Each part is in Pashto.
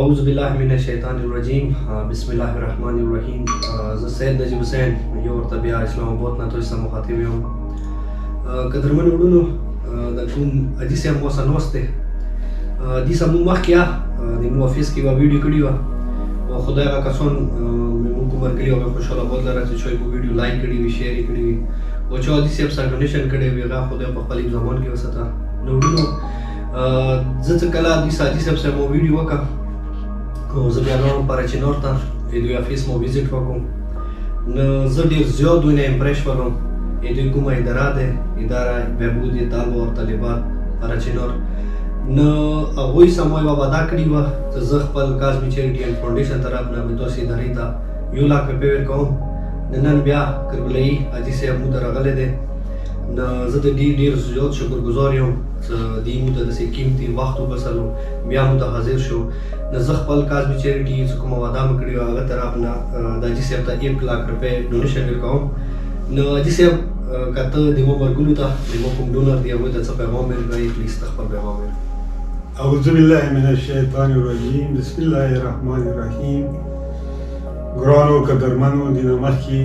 اعوذ بالله من الشیطان الرجیم بسم الله الرحمن الرحیم. زه سید نجیب حسین یو ورته بیا اسلام آباد نه تاسو سره مخاطب یم. قدرمن وروڼو د کوم حدیث هم اوس نوسته حدیث هم مخکې د مو افیس کې یوه ویډیو کړې وه او خدای هغه کسان موږ ورکړي هغه خوشحاله بود لره چې چا یې ویډیو لایک کړي وي شیر یې کړي وي او چا حدیث صاحب سره ډونیشن کړی وي هغه خدای په خپل زمان کې وساته. نو وروڼو زه چې کله حدیث صاحب سره مو ویډیو وکړم او زه بیا لاړم پراچینور ته د دوی افیس مو ویزیټ وکړم. نو زه ډېر زیات دوی نه امپریس شولم. دوی کومه اداره ده، اداره بهبود طالب او طالبات پراچینور. نو هغوی سمه یوه وعده کړې وه چې زه خپل کاظمي چیریټي اینډ فاونډیشن طرف نه به تاسې ادارې ته 1 لاک روپۍ ورکوم. نن بیا کربلایي حاجي صاحب موږ ته راغلی دی. نو زه د دې ډېر زیات شکرګزار یم چې دوی موږ ته داسې قیمتي وخت وبسلو، بیا موږ ته حاضر شو. نو زه خپل کاظمي چیریټي چې کومه وعده مې کړې وه هغه طرف نه د حاجي صاحب ته 1 لاک روپۍ ډونیشن ورکوم. نو حاجي صاحب که ته د مو ملګرو ته د مو کوم ډونر دی هغوی ته څه پیغام ورکوي پلیز ته خپل پیغام ورکړئ. اعوذ بالله من الشیطان الرجیم بسم الله الرحمن الرحیم. ګرانو قدرمنو دینه مخکې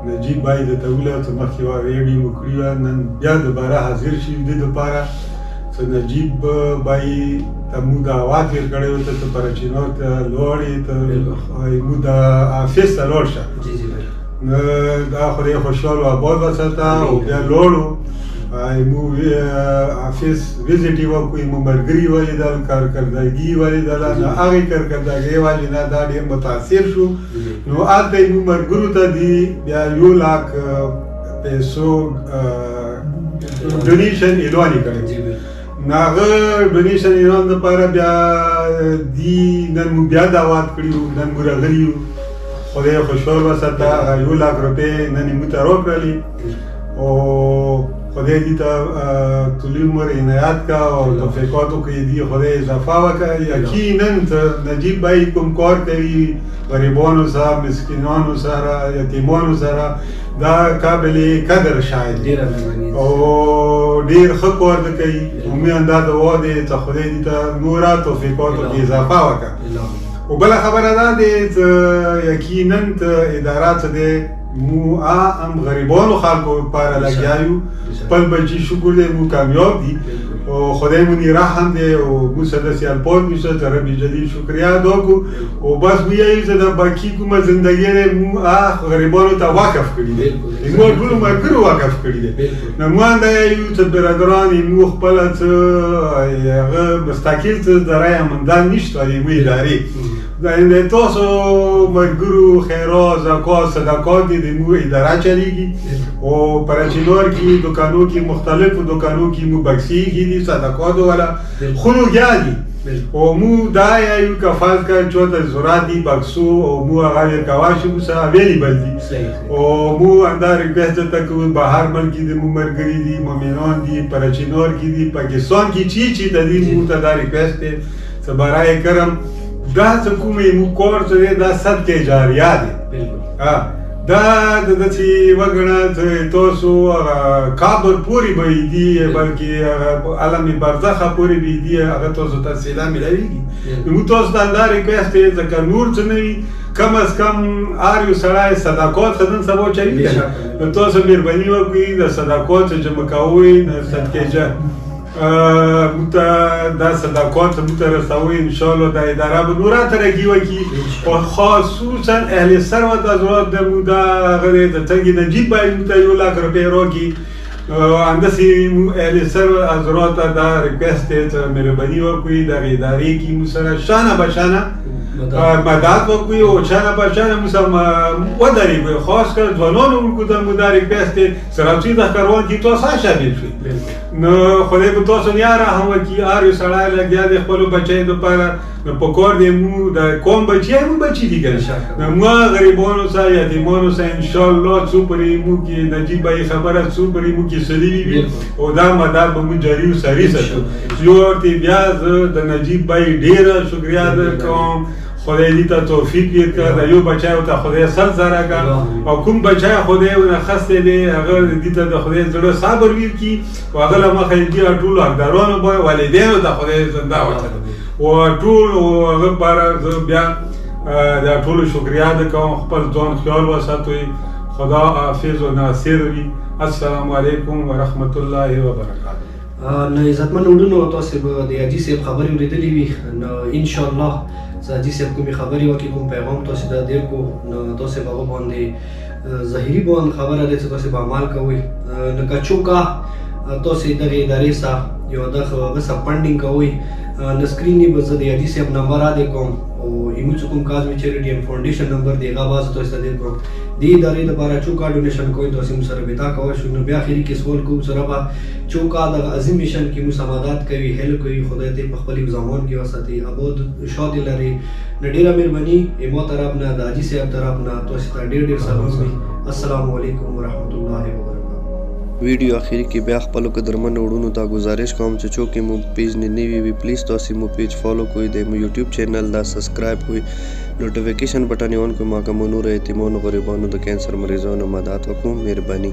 نجیب بای د ته ویله چې مخکې یوه ویډیو مو کړې وه، نن بیا دوباره حاضر شي د دې دپاره چې نجیب بای ته موږ دعوت ورکړی و ته پراچینور ته لاړې ته موږ د افیس ته لاړ شه. دا خدای خوشحال و آباد وساته او بیا لاړو مو افیس ویزیټ یې وکړو، مو ملګري ولیدل، کارکردګي یې ولیدله. نو هغې کارکردګۍ ولې نه دا ډېر متاثر شو. نو هلته یې مو ملګرو ته بیا 1 لاک پیسو ډونیشن اعلان یې کړی. نو هغه ډونیشن اعلان دپاره بیا دي نن مو بیا دعوت کړي وو، نن مو راغلي یو. خدای خوشحال وساته. هغه 1 لاک روپۍ نن یې موږ ته راکړلې او خدای دې ته طول عمر عنایت کا او توفیقاتو کې دې خدای اضافه وکړي. یقینا نجیب بای کوم کار کوي غریبانو سره، مسکینانو سره، یتیمانو سره، دا قابل قدر شاید او ډېر ښه کار دی کوي. عموماً دا دعا دی چې خدای دې ته نوره توفیقاتو کې اضافه وکړي. او بله خبره دا دی چې یقینا اداره څه دی مو هم غریبانو خلکو لپاره لګیا یو. خپل بچي شکر دی مو کامیاب دي او خدای مو رحم دی او مو سره داسې الپات میشه چې رب جلیل شکریا ادا کړو او بس مو یایو چې د باقي کومه زندګي دی مو غریبانو ته وقف کړي دی، مو ټولو ملګرو وقف کړي دی. نو مو همدا یایو چې برادران مو خپله څه هغه مستقل څه د رای امندان نشته د یوې ادارې. د تاسو ملګرو خیرات، زکات، صدقات دي د مو اداره چلیږي او پراچینور کې دکانو کې مختلفو دکانو کې مو بکسي دي صدقات والا خلوګیا دي او مو دا یایو که فرض کړئ چاته ضرورت دي بکسو او مو هغه ورکولی شي مو سره اویلیبل دي او مو همدا ریکویسټ درته کوو بهر ملک کې د مو ملګري دي، مؤمنان دي، پراچینور کې دي، پاکستان کې چې ته دي مو ته دا ریکویسټ دی چې برای کرم دا څه کومې مو کار چې دی دا صدقې جاریه دی. دا داسې وګڼه چې تاسو هغه کابل پورې به یې دي بلکې عالم برزخه پورې به یې دي هغه تاسو ته سیله میلاویږي. نو موږ تاسو ته همدا ریکویسټ دی ځکه نور څه نه وي کم از کم هر یو سړی صدقات ښه نن سبا چوي که نه. نو تاسو مهرباني وکړئ د صدقات چې جمع کوئ د صدقې موږ ته دا صدقات موږ ته رسوئ انشاءالله دا اداره به نوره ترقي وکړي او خصوصا اهل ثروت حضرات د موږ دا هغه دی چې څنګه نجیب باید موږ ته 1 لاک روپۍ راکړي. همداسې موږ اهل ثروت حضرات ته دا ریکویسټ دی چې مهرباني وکړئ دغې ادارې کې موږ سره شانه به شانه مدد وکړئ او شانه به شانه موږ سره ودرېږئ. خاص کر ځوانانو ملکو ته موږ دا ریکویسټ دی چې راځئ د کاروان کې تاسو شامل شئ. نو خدای به تاسو نه رحم وکړي. هر یو سړی لګیا دی خپلو بچیو دپاره. نو پکار دی مو د قوم بچی مو بچی دي که نه. نو ما غریبانو سره یتیمانو سره انشاءالله څو پورې موږ کې نجیب بای خبره څو پورې موږ کې سلیوي وي او دا مدد به موږ جاري و ساري ساتو. یو ورته بیا زه د نجیب بای ډېره شکریا درکوم. خدای دې ته توفیق ورکړه د یو بچی ته خدای سر زره کړه او کوم بچی خدای ونخستی دی هغه دې ته د خدای زړه صبر ورکړي او هغه له مخې دې ټولو حقدارانو به والدینو ته خدای زنده واچوي او ټول هغه لپاره زه بیا د ټولو شکریا ده کوم خپل ځان خیال وساتئ خدا حافظ و ناصر وي السلام علیکم ورحمت الله وبرکاته نو عزتمن وروڼو تاسو به د حاجي صاحب خبرې اورېدلې وي نو ان شاء الله زه حاجي صاحب کومې خبرې وکړي کوم پیغام تاسو ته دیر کو نو تاسو به هغه باندې ظاهري باندې خبره ده چې تاسو به عمل کوئ لکه چوکا تاسو دغه ادارې سره یو دغه فنډینګ کوئ نو سکرین به زه د حاجي صاحب نمبر را دی کوم او ایمو چې کوم کازمی چیریټي اینڈ فاونډیشن نمبر دی هغه باز تاسو ته دیر کوم دې ادارې لپاره چوکا ډونیشن کوئ تاسو موږ سره رابطه کوئ شو نو بیا اخري کې سوال کوم سره به چوکا د عظیم مشن کې مساعدت کوي هیلپ کوي خدای دې په خپل زمان کې وساتي اباد شاد لري ډیره مهرباني ایمو طرف نه د حاجي صاحب طرف نه تاسو ته ډیر سلام وي السلام علیکم ورحمت الله وبرکاته ویډیو اخر کې بیا خپلو قدرمنو وروڼو ته گزارش کوم چې څوک مو پیج نه نیوي وي پلیز تاسو مو پیج فالو کوئ د مو یوټیوب چینل دا سبسکرایب کوئ نوټیفیکیشن بٹن یې اون کوئ ما کوم نور یتیمانو غریبانو د کینسر مریضانو مدد وکړو مهرباني